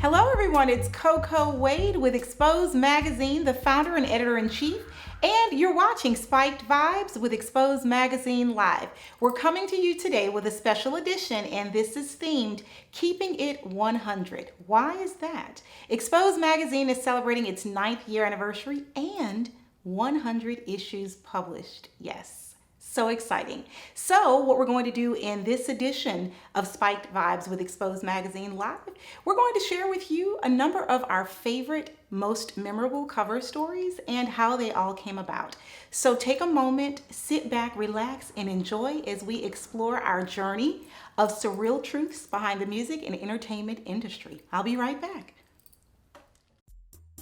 Hello everyone, it's CoCo Wade with Exxpose Magazine, the founder and editor-in-chief, and you're watching Spiked Vibes with Exxpose Magazine Live. We're coming to you today with a special edition, and this is themed Keeping It 100. Why is that? Exxpose Magazine is celebrating its 9th year anniversary and 100 issues published. Yes. So exciting. So what we're going to do in this edition of Spiked Vibes with Exxpose Magazine Live, we're going to share with you a number of our favorite, most memorable cover stories and how they all came about. So take a moment, sit back, relax, and enjoy as we explore our journey of surreal truths behind the music and entertainment industry. I'll be right back.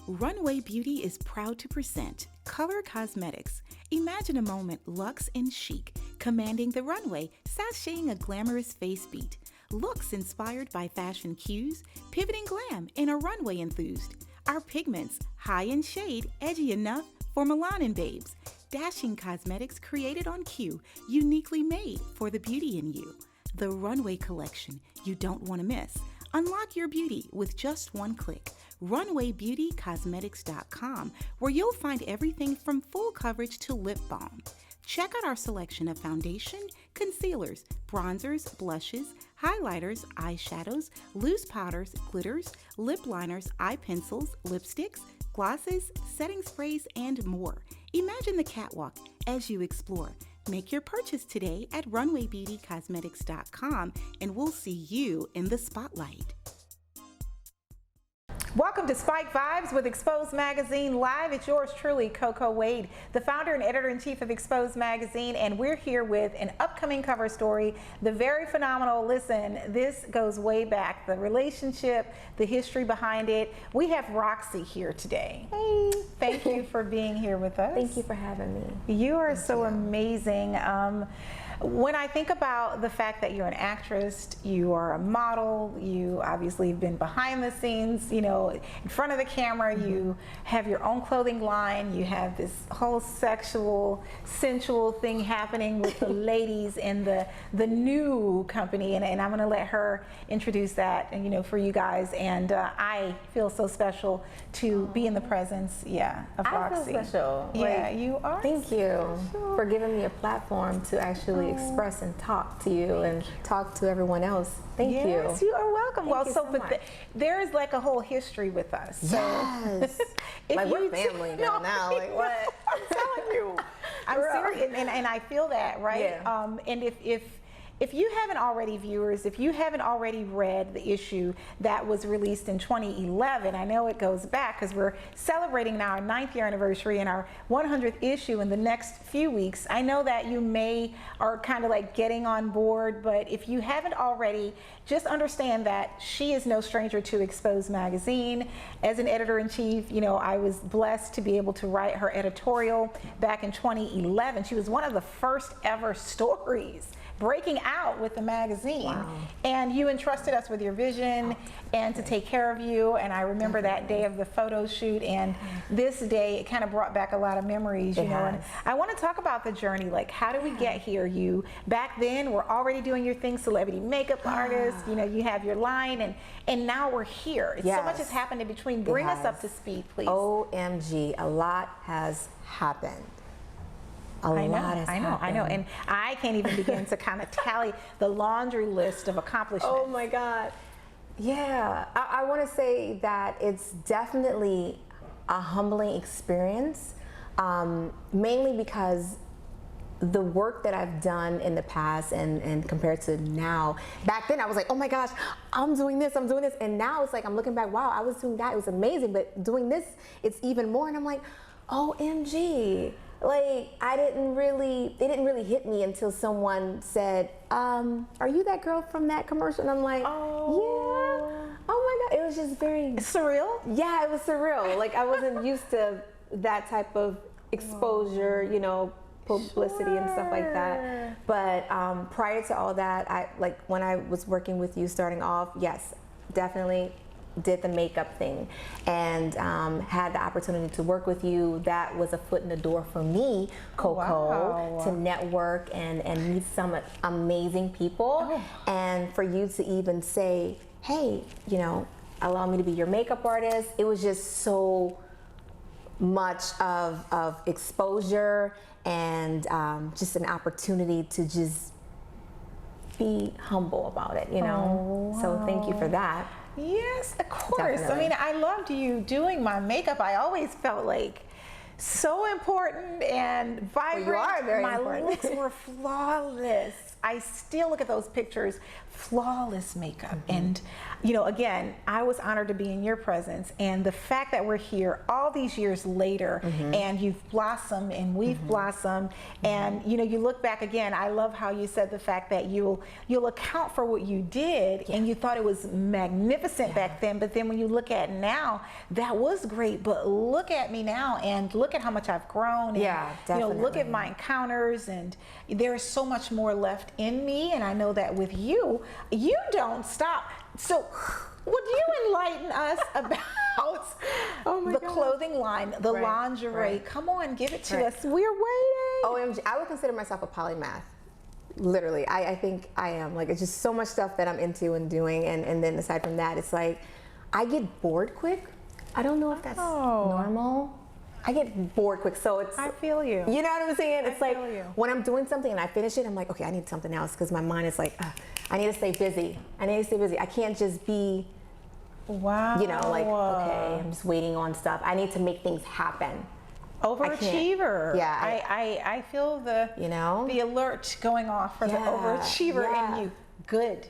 Runway Beauty is proud to present Color Cosmetics. Imagine a moment luxe and chic, commanding the runway, sashaying a glamorous face beat. Looks inspired by fashion cues, pivoting glam and a runway enthused. Our pigments, high in shade, edgy enough for Milanan babes. Dashing cosmetics created on cue, uniquely made for the beauty in you. The Runway Collection you don't want to miss. Unlock your beauty with just one click. RunwayBeautyCosmetics.com, where you'll find everything from full coverage to lip balm. Check out our selection of foundation, concealers, bronzers, blushes, highlighters, eyeshadows, loose powders, glitters, lip liners, eye pencils, lipsticks, glosses, setting sprays, and more. Imagine the catwalk as you explore. Make your purchase today at RunwayBeautyCosmetics.com, and we'll see you in the spotlight. Welcome to Spike Vibes with Exxpose Magazine Live. It's yours truly, CoCo Wade, the founder and editor-in-chief of Exxpose Magazine, and we're here with an upcoming cover story, the very phenomenal, listen, this goes way back, the relationship, the history behind it. We have Roxie here today. Hey. Thank you for being here with us. Thank you for having me. You are so amazing. When I think about the fact that you're an actress, you are a model, you obviously have been behind the scenes, you know, in front of the camera, you have your own clothing line, you have this whole sexual, sensual thing happening with the ladies in the new company, and I'm gonna let her introduce that, and you know, for you guys, and I feel so special to be in the presence, of Roxie. I feel special. Yeah, you are. Thank you for giving me a platform to actually express and talk to you and talk to everyone else. Thank you. Yes, you are welcome. Thank well, you so so but much. there is like a whole history with us. So Yes. Like we're family now. Like what? I'm telling you. I'm serious, and I feel that, right? Yeah. And if you haven't already, viewers, if you haven't already read the issue that was released in 2011, I know it goes back because we're celebrating now our 9th year anniversary and our 100th issue in the next few weeks. I know that you are kind of like getting on board, but if you haven't already, just understand that she is no stranger to Exxpose Magazine. As an editor-in-chief, you know, I was blessed to be able to write her editorial back in 2011. She was one of the first ever stories breaking out with the magazine. Wow. And you entrusted us with your vision and to take care of you, and I remember that day of the photo shoot, and this day it kind of brought back a lot of memories, you know. And I want to talk about the journey, like how did we get here? You back then were already doing your thing, celebrity makeup artist, you know, you have your line, and now we're here. So much has happened in between. Bring us up to speed, please. OMG, a lot has happened. I know, and I can't even begin to kind of tally the laundry list of accomplishments. Oh my God. Yeah, I want to say that it's definitely a humbling experience, mainly because the work that I've done in the past and compared to now, back then I was like, oh my gosh, I'm doing this, and now it's like I'm looking back, wow, I was doing that, it was amazing, but doing this, it's even more, and I'm like, OMG. Like, it didn't really hit me until someone said, are you that girl from that commercial? And I'm like, yeah. Oh my God, it was just very surreal. Yeah, it was surreal. Like, I wasn't used to that type of exposure, you know, publicity and stuff like that. But prior to all that, when I was working with you starting off, yes, definitely did the makeup thing and had the opportunity to work with you. That was a foot in the door for me, CoCo, to network and meet some amazing people. And for you to even say, hey, you know, allow me to be your makeup artist. It was just so much of exposure and just an opportunity to just be humble about it, you know? Oh, So thank you for that. Yes, of course. Definitely. I mean, I loved you doing my makeup. I always felt like so important and vibrant. Well, you are very my important. looks were flawless. I still look at those pictures, flawless makeup. And, you know, again, I was honored to be in your presence. And the fact that we're here all these years later and you've blossomed and we've blossomed. And, you know, you look back again, I love how you said the fact that you'll account for what you did and you thought it was magnificent back then. But then when you look at now, that was great. But look at me now and look at how much I've grown. And, Yeah, you know, look at definitely. my encounters, and there is so much more left in me, and I know that with you, you don't stop. So would you enlighten us about the clothing line, the Right, lingerie? right. Come on, give it to Right. us. We're waiting. OMG, I would consider myself a polymath. Literally, I think I am. Like, it's just so much stuff that I'm into and doing, and then aside from that, it's like, I get bored quick. I don't know if that's normal. I get bored quick, so it's... I feel you. You know what I'm saying? It's like, feel you. when I'm doing something and I finish it, I'm like, okay, I need something else, because my mind is like, I need to stay busy. I need to stay busy. I can't just be, Wow. you know, like, okay, I'm just waiting on stuff. I need to make things happen. Overachiever. Yeah, I feel the, You know? the alert going off for the Yeah, overachiever yeah. in you. Good.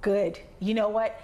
Good. You know what?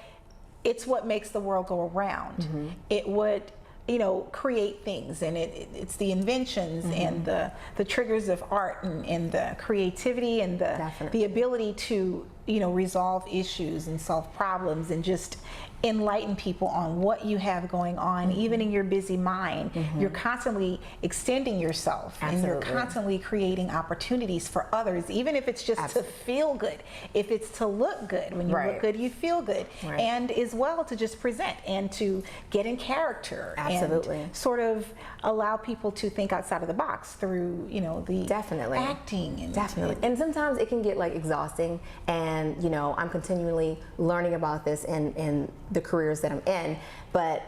It's what makes the world go around. It would, you know, create things, and it's the inventions and the triggers of art and the creativity and the ability to, you know, resolve issues and solve problems and just enlighten people on what you have going on. Even in your busy mind, you're constantly extending yourself and you're Absolutely. constantly creating opportunities for others, even if it's just to feel good, if it's to look good. When you Right. look good, you feel good. Right. And as well to just present and to get in character. Absolutely. And sort of allow people to think outside of the box through, you know, the Definitely. acting. And, Definitely. And sometimes it can get like exhausting, and you know, I'm continually learning about this in the careers that I'm in, but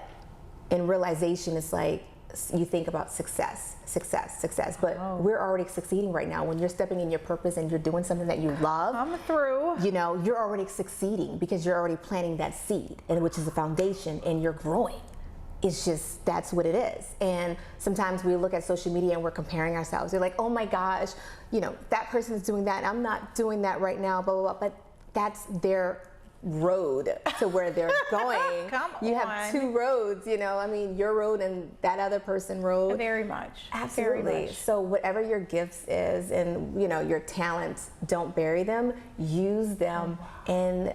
in realization, it's like you think about success, but we're already succeeding right now. When you're stepping in your purpose and you're doing something that you love, I'm through. you know, you're already succeeding because you're already planting that seed, and which is the foundation, and you're growing. It's just, that's what it is. And sometimes we look at social media and we're comparing ourselves. We're like, oh my gosh, you know, that person's doing that, I'm not doing that right now, blah, blah, blah. But that's their road to where they're going. Come You on. have two roads, you know, I mean, your road and that other person's road. Very much. Absolutely. Very much. So whatever your gifts is and, you know, your talents, don't bury them, use them, and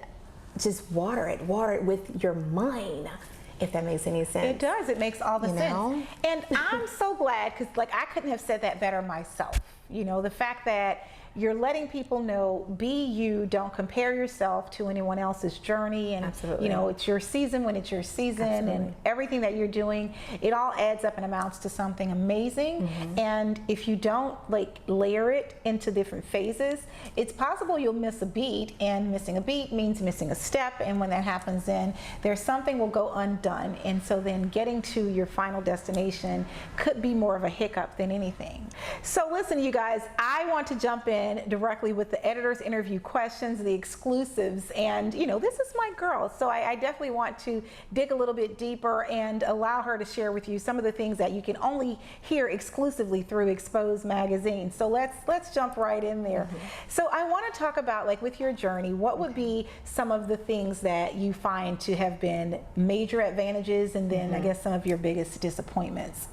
just water it with your mind, if that makes any sense. It does. It makes all the You know? sense. And I'm so glad, because like I couldn't have said that better myself. You know, the fact that you're letting people know, be you, don't compare yourself to anyone else's journey. And, Absolutely. you know, it's your season when it's your season. Absolutely. And everything that you're doing, it all adds up and amounts to something amazing. And if you don't like layer it into different phases, it's possible you'll miss a beat, and missing a beat means missing a step. And when that happens, then there's something will go undone. And so then getting to your final destination could be more of a hiccup than anything. So listen, you guys, I want to jump in directly with the editor's interview questions, the exclusives, and you know, this is my girl, so I definitely want to dig a little bit deeper and allow her to share with you some of the things that you can only hear exclusively through Exxpose Magazine. So let's jump right in there. So I want to talk about, like, with your journey, what would be some of the things that you find to have been major advantages, and then I guess some of your biggest disappointments?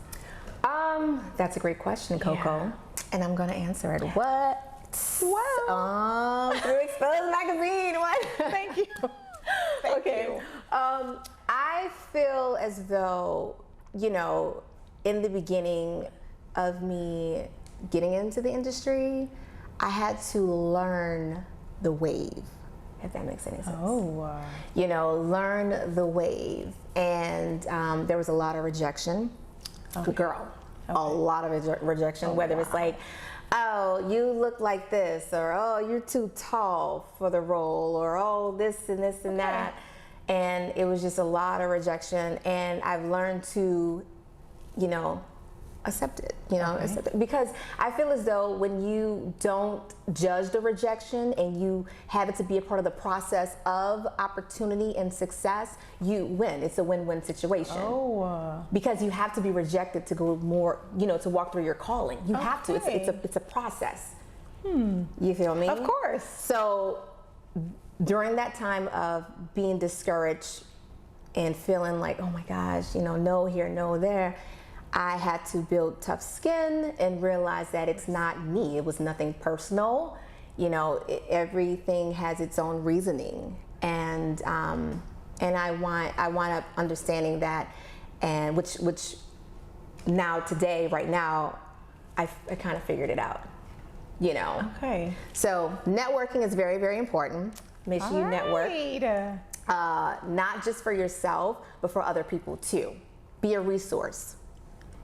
That's a great question, CoCo, and I'm gonna answer it. What? Wow. Through Exxpose Magazine. What? Thank you. Thank you. I feel as though, you know, in the beginning of me getting into the industry, I had to learn the wave, if that makes any sense. You know, learn the wave. And there was a lot of rejection. Girl, a lot of rejection, whether it's like, oh, you look like this, or oh, you're too tall for the role, or oh, this and this and that. and it was just a lot of rejection, and I've learned to, you know, accept it, you know, accept it. Because I feel as though when you don't judge the rejection and you have it to be a part of the process of opportunity and success, you win. It's a win-win situation. Because you have to be rejected to go more, you know, to walk through your calling. You have to. It's a process. You feel me? Of course. So during that time of being discouraged and feeling like, oh my gosh, you know, no here, no there, I had to build tough skin and realize that it's not me. It was nothing personal. You know, everything has its own reasoning, and I want a understanding that, and which now today, right now, I kind of figured it out. You know. Okay. So networking is very, very important. Make sure you network, not just for yourself, but for other people too. Be a resource.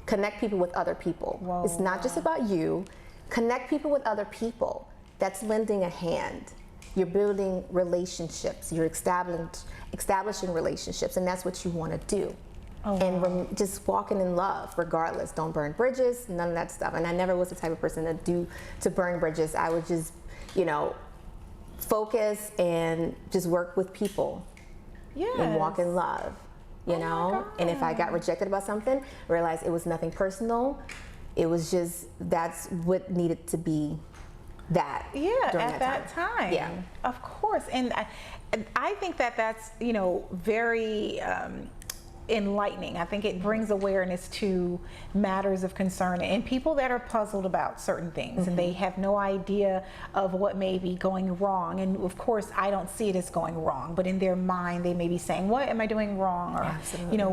Connect people with other people. It's not just about you. Connect people with other people. That's lending a hand. You're building relationships. You're establishing relationships, and that's what you want to do. And just walking in love, regardless. Don't burn bridges. None of that stuff. And I never was the type of person to burn bridges. I would just, you know, focus and just work with people. And walk in love. You know, and if I got rejected about something, realize it was nothing personal. It was just, that's what needed to be that. At that time. Yeah. Of course. And I think that that's, you know, very enlightening. I think it brings awareness to matters of concern and people that are puzzled about certain things and they have no idea of what may be going wrong. And of course, I don't see it as going wrong, but in their mind, they may be saying, what am I doing wrong? Or, you know,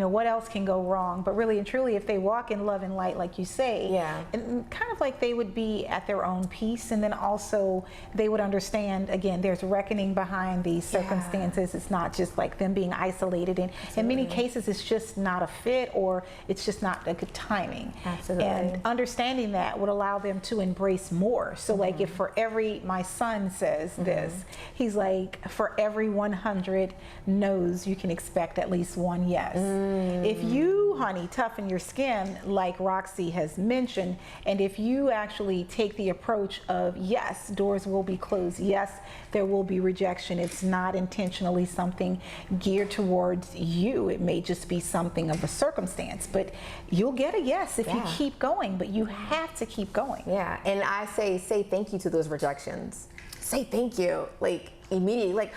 what else can go wrong? But really and truly, if they walk in love and light, like you say, and kind of like they would be at their own peace. And then also they would understand, again, there's reckoning behind these circumstances. It's not just like them being isolated. And in many cases, it's just not a fit, or it's just not a good timing. And understanding that would allow them to embrace more. So like if for every, my son says this, he's like, for every 100 no's, you can expect at least one yes. If you, honey, toughen your skin, like Roxie has mentioned, and if you actually take the approach of, yes, doors will be closed, yes, there will be rejection, it's not intentionally something geared towards you, it may just be something of a circumstance, but you'll get a yes if you keep going, but you have to keep going. And I say thank you to those rejections. Say thank you, like immediately, like,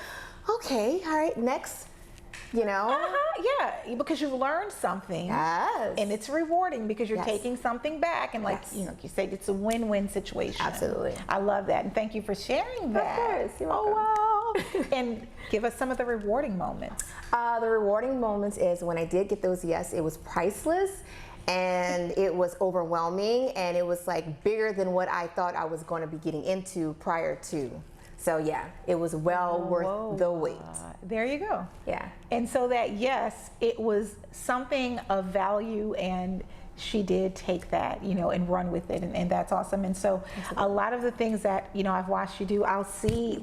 okay, all right, next, you know? Because you've learned something. And it's rewarding because you're taking something back, and like, you know, you said, it's a win-win situation. Absolutely. I love that, and thank you for sharing that. Of course, you're welcome. And give us some of the rewarding moments. The rewarding moments is when I did get those yes, it was priceless, and it was overwhelming, and it was like bigger than what I thought I was going to be getting into prior to. So yeah, it was well worth the wait. There you go. Yeah. And so that yes, it was something of value, and she did take that, you know, and run with it, and that's awesome. And so a lot of the things that, you know, I've watched you do, I'll see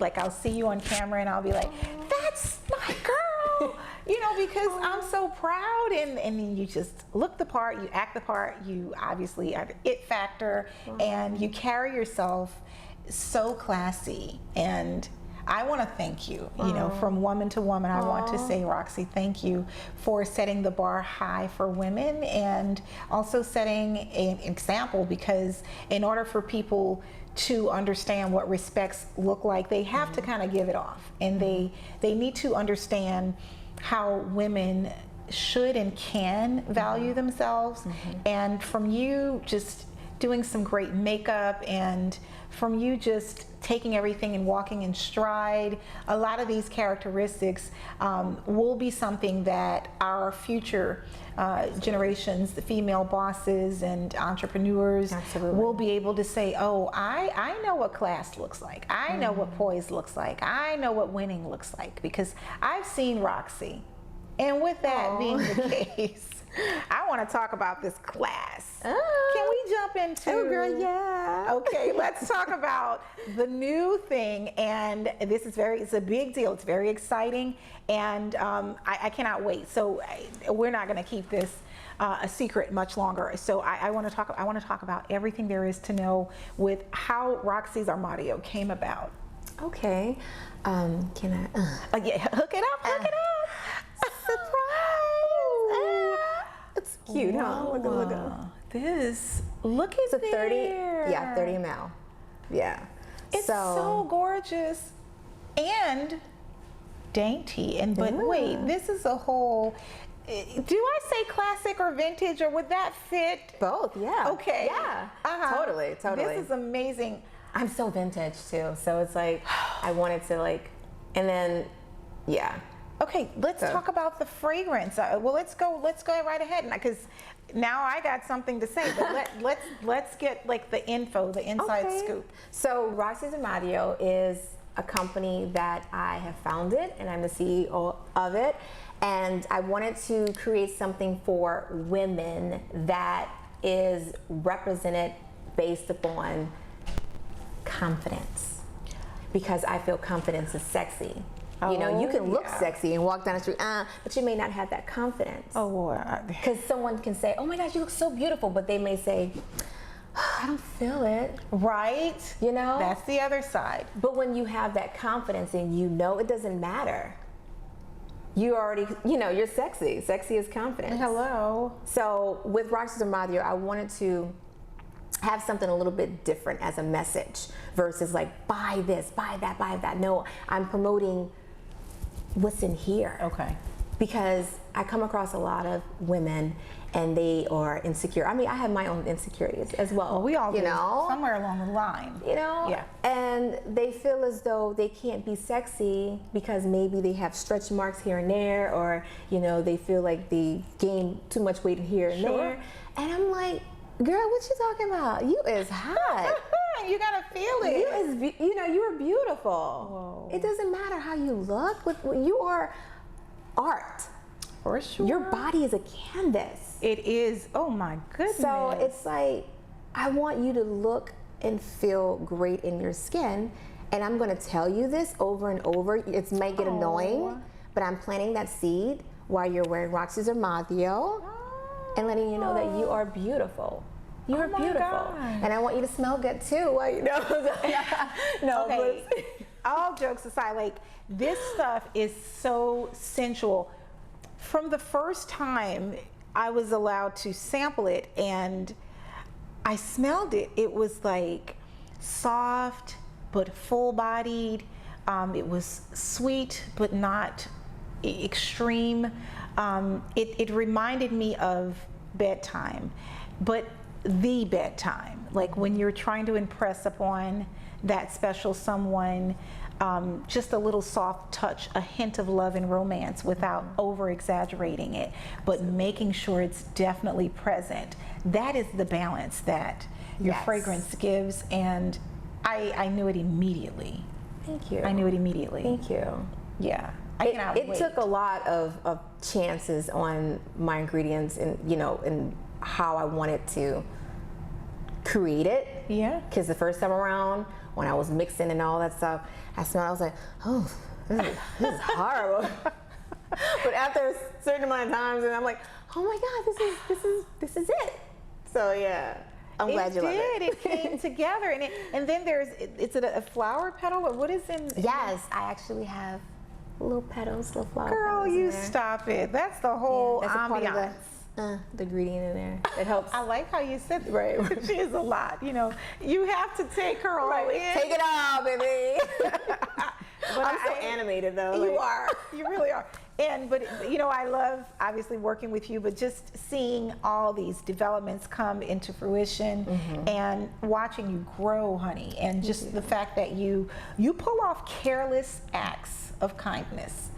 you on camera and I'll be like, that's my girl, you know, because I'm so proud, and then you just look the part, you act the part, you obviously are the it factor, and you carry yourself so classy. And I want to thank you, you know, from woman to woman. I want to say, Roxie, thank you for setting the bar high for women, and also setting an example, because in order for people to understand what respects look like, they have to kind of give it off, and they need to understand how women should and can value themselves. And from you just doing some great makeup, and from you just taking everything and walking in stride, a lot of these characteristics will be something that our future generations, the female bosses and entrepreneurs, will be able to say, oh, I know what class looks like. I know what poise looks like. I know what winning looks like, because I've seen Roxie And with that being the case, I want to talk about this class. Can we jump into? Oh, girl, yeah. Okay, let's talk about the new thing. And this is it's a big deal. It's very exciting, and I cannot wait. So we're not going to keep this a secret much longer. So I want to talk about everything there is to know with how Roxie's Armadio came about. Okay. Can I? Yeah, hook it up. Hook it up. Surprise! It's cute, huh? Look at this. Look at it's a 30. there. Yeah, 30 ml. Yeah. It's so gorgeous and dainty. And but wait, this is a whole. Do I say classic or vintage, or would that fit? Both. Yeah. Okay. Yeah. Totally. This is amazing. I'm so vintage too, so it's like I wanted to like, and then, yeah. Okay, let's talk about the fragrance. Well, let's go right ahead, because now I got something to say. But let's get like the info, the inside scoop. So Rolexis Armadio is a company that I have founded, and I'm the CEO of it. And I wanted to create something for women that is represented based upon confidence, because I feel confidence is sexy. You know, you can look sexy and walk down the street, but you may not have that confidence. Oh, boy. Because someone can say, oh my gosh, you look so beautiful, but they may say, I don't feel it. Right? You know? That's the other side. But when you have that confidence and you know it doesn't matter, you already, you know, you're sexy. Sexy is confidence. Hello. So with Rolexis Armadio, I wanted to have something a little bit different as a message versus like buy this, buy that, buy that. No, I'm promoting what's in here. Okay. Because I come across a lot of women and they are insecure. I mean, I have my own insecurities as well. Well, we all do, know, somewhere along the line. You know? Yeah. And they feel as though they can't be sexy because maybe they have stretch marks here and there, or, you know, they feel like they gain too much weight here and there. And I'm like, girl, what you talking about? You is hot. You gotta feel it. You know, you are beautiful. Whoa. It doesn't matter how you look. You are art. For sure. Your body is a canvas. It is. Oh my goodness. So it's like, I want you to look and feel great in your skin. And I'm gonna tell you this over and over. It might get annoying, but I'm planting that seed while you're wearing Rolexis Armadio and letting you know that you are beautiful. You are beautiful. God. And I want you to smell good too. Well, you know. No, okay. All jokes aside, like, this stuff is so sensual. From the first time I was allowed to sample it and I smelled it, it was like soft but full-bodied. It was sweet but not extreme. It reminded me of bedtime, but the bedtime, like when you're trying to impress upon that special someone, just a little soft touch, a hint of love and romance without over exaggerating it, but making sure it's definitely present. That is the balance that your fragrance gives, and I knew it immediately. Thank you. I knew it immediately. Thank you. Yeah. It took a lot of chances on my ingredients, and you know, and how I wanted to create it. Yeah. Because the first time around, when I was mixing and all that stuff, I smelled. I was like, oh, this is horrible. But after a certain amount of times, and I'm like, oh my God, this is it. So yeah. I'm glad you love it. It came together, and then it's a flower petal, or what is in? Yes, I actually have little petals, little flower Girl, petals. you stop it. That's the whole ambiance. The ingredient in there. It helps. I like how you said right. She is a lot. You know, you have to take her all in. Take it all, baby. But I'm so animated though. You are. You really are. But you know, I love obviously working with you, but just seeing all these developments come into fruition and watching you grow, honey, and just the fact that you pull off careless acts of kindness.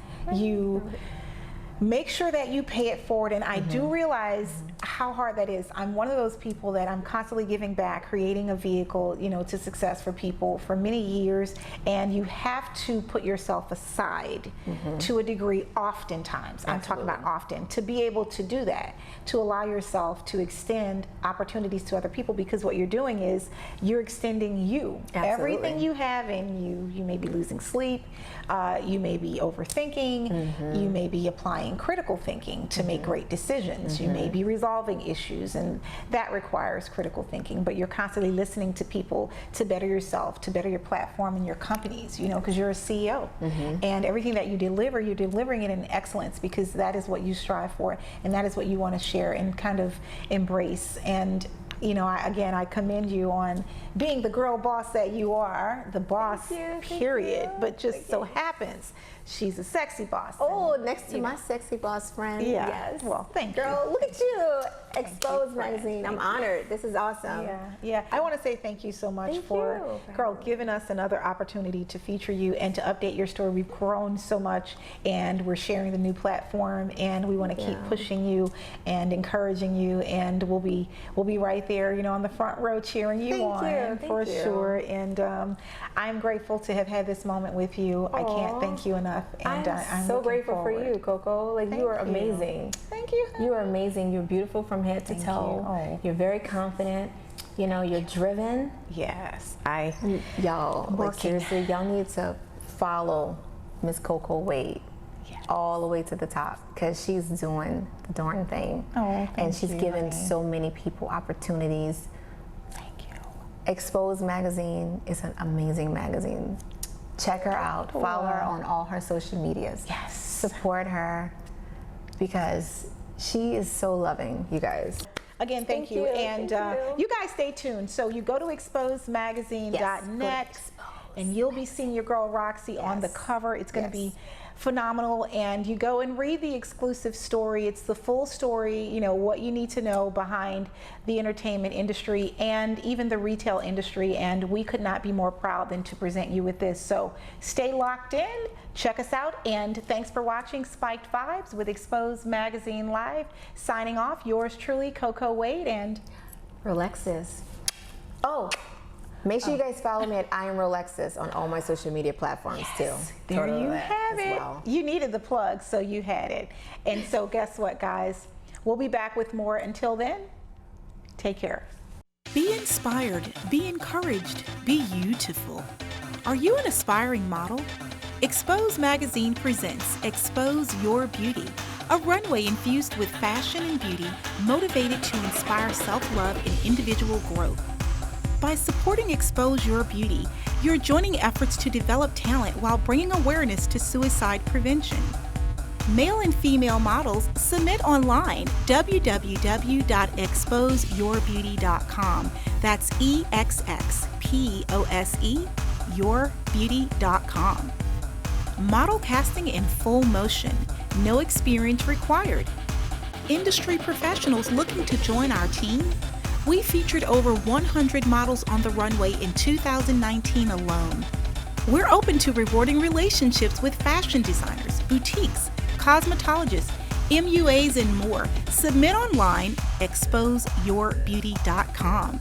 make sure that you pay it forward. And I do realize how hard that is. I'm one of those people that I'm constantly giving back, creating a vehicle, you know, to success for people for many years. And you have to put yourself aside to a degree oftentimes. I'm talking about often, to be able to do that, to allow yourself to extend opportunities to other people, because what you're doing is you're extending you. Everything you have in you. You may be losing sleep, you may be overthinking, you may be applying critical thinking to make great decisions, you may be resolving issues, and that requires critical thinking, but you're constantly listening to people to better yourself, to better your platform and your companies, you know, because you're a CEO. And everything that you deliver, you're delivering it in excellence, because that is what you strive for, and that is what you want to share and kind of embrace. And you know, I commend you on being the girl boss that you are, the boss, period. But just so happens she's a sexy boss. Oh, next to my sexy boss friend. Yeah. Yes. Well, thank you. Girl, look at you. Exxpose Magazine. I'm honored. This is awesome. Yeah. I want to say thank you so much for girl, giving us another opportunity to feature you and to update your story. We've grown so much, and we're sharing the new platform, and we want to keep pushing you and encouraging you, and we'll be right there, you know, on the front row cheering you on for sure. And I'm grateful to have had this moment with you. I can't thank you enough. And I'm so grateful for you, CoCo. Like, you are amazing. Thank you. You are amazing. You're beautiful from head to toe. You're very confident. You know, you're driven. Yes. Y'all, like, seriously, y'all need to follow Miss CoCo Wade all the way to the top, because she's doing the darn thing. And she's given so many people opportunities. Thank you. Exxpose Magazine is an amazing magazine. Check her out. Follow her on all her social medias. Yes. Support her, because she is so loving, you guys. Again, thank you. And you guys stay tuned. So you go to exposemagazine.net, and you'll be seeing your girl Roxie on the cover. It's going to be phenomenal, and you go and read the exclusive story. It's the full story, you know, what you need to know behind the entertainment industry and even the retail industry, and we could not be more proud than to present you with this. So stay locked in, check us out, and thanks for watching Spiked Vibes with Exxpose Magazine Live. Signing off, yours truly, CoCo Wade and Rolexis. Make sure you guys follow me at I am Rolexis on all my social media platforms too. There you have it. You needed the plug, so you had it. And so guess what, guys? We'll be back with more. Until then, take care. Be inspired, be encouraged, be beautiful. Are you an aspiring model? Exxpose Magazine presents Expose Your Beauty, a runway infused with fashion and beauty, motivated to inspire self-love and individual growth. By supporting Expose Your Beauty, you're joining efforts to develop talent while bringing awareness to suicide prevention. Male and female models submit online www.exposeyourbeauty.com. That's EXXPOSE yourbeauty.com. Model casting in full motion, no experience required. Industry professionals looking to join our team? We featured over 100 models on the runway in 2019 alone. We're open to rewarding relationships with fashion designers, boutiques, cosmetologists, MUAs, and more. Submit online, exposeyourbeauty.com.